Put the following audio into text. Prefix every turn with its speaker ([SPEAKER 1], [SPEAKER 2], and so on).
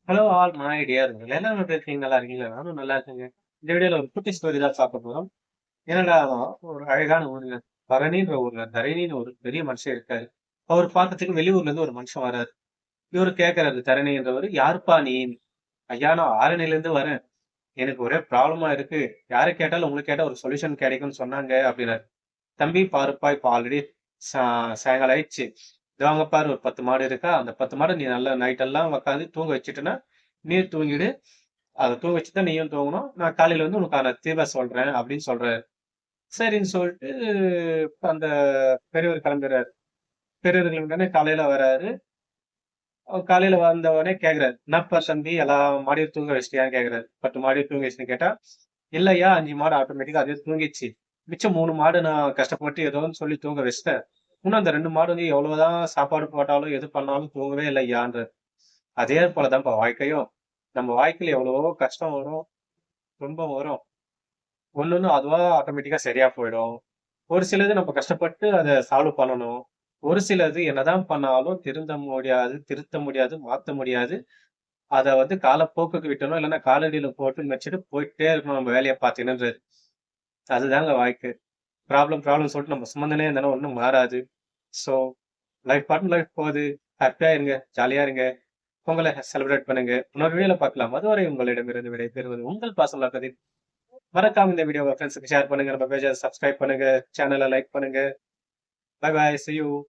[SPEAKER 1] Hello all my dear எல்லாரும் எப்படி இருக்கீங்க? நல்லா இருக்கீங்களா? நானும் நல்லா இருக்கேங்க. இந்த வீடியோல ஒரு குட்டி ஸ்டோரி தான் பார்க்க போறோம். என்னடா ஒரு அழகான ஊருங்க. பரணின்ற ஊர்ல தரணின்னு ஒரு பெரிய மனுஷன் இருக்காரு. அவர் பார்க்கறதுக்கு வெளியூர்ல இருந்து ஒரு மனுஷன் வராரு. இவரு கேட்கறாரு தரணின்றவரு, யாருப்பா நீ? ஐயா நான் ஆரணில இருந்து வரேன். எனக்கு ஒரே ப்ராப்ளமா இருக்கு. யாரை கேட்டாலும் உங்களுக்கு கேட்டா ஒரு சொல்யூஷன் கிடைக்கும்னு சொன்னாங்க அப்படின்னாரு. தம்பி பாருப்பா இப்ப ஆல்ரெடி சாயங்காலம் ஆயிடுச்சு. இதோ அங்க பாரு ஒரு 10 மாடு இருக்கா? அந்த 10 மாட நீ நல்லா நைட் எல்லாம் உட்காந்து தூங்க வச்சுட்டேன்னா, நீ தூங்கிடு. அத தூங்க வச்சு தான் நீயும் தூங்கணும். நான் காலையில வந்து உனக்கான தீர்வ சொல்றேன் அப்படின்னு சொல்றாரு. சரின்னு சொல்லிட்டு அந்த பெரியவர் கிளம்பிறாரு. பெரியவர் கிளம்பினோனே காலையில வராரு. காலையில வந்த உடனே கேக்குறாரு. என்னப்பா தம்பி எல்லாம் மாடியும் தூங்க வச்சிட்டியான்னு கேக்குறாரு. 10 மாடியும் தூங்க வச்சுன்னு கேட்டா, இல்லையா 5 மாடு ஆட்டோமேட்டிக்கா அதுவே தூங்கிடுச்சு. மிச்சம் 3 மாடு நான் கஷ்டப்பட்டு ஏதோ ஒண்ணு சொல்லி தூங்க வச்சுட்டேன். இன்னும் அந்த 2 மாடு வந்து எவ்வளவுதான் சாப்பாடு போட்டாலும் எது பண்ணாலும் தூங்கவே இல்லையான்றாரு. அதே போலதான்ப்பா வாழ்க்கையும். நம்ம வாழ்க்கையில எவ்வளவோ கஷ்டம் வரும், துன்பம் வரும். ஒண்ணொண்ணு அதுவா ஆட்டோமேட்டிக்கா சரியா போயிடும். ஒரு சிலது நம்ம கஷ்டப்பட்டு அத சால்வ் பண்ணணும். ஒரு சிலது என்னதான் பண்ணாலும் திருத்த முடியாது, மாத்த முடியாது. அத வந்து காலப்போக்குக்கு விட்டணும். இல்லன்னா காலடியில போட்டு வச்சுட்டு போயிட்டே இருக்கணும் நம்ம வேலைய பார்த்துக்கினுன்றது. அதுதாங்க வாழ்க்கை. ப்ராப்ளம் சொல்லிட்டு நம்ம சுமந்துனே இருந்தோம்னா ஒண்ணும் மாறாது. ஸோ லைஃப் பாட்டுன்னு லைஃப் போகுது. ஹேப்பியா இருங்க. ஜாலியா இருங்க. பொங்கல செலிப்ரேட் பண்ணுங்க. இன்னொரு வீடியோல பார்க்கலாம். அதுவரை உங்களிடமிருந்து விடைபெறுவது உங்கள் பாசமலர் கதிர். மறக்காம இந்த வீடியோவ ஃப்ரெண்ட்ஸ்க்கு ஷேர் பண்ணுங்க. நம்ம பேஜ சப்ஸ்கிரைப் பண்ணுங்க. சேனல லைக் பண்ணுங்க. Bye bye. see you.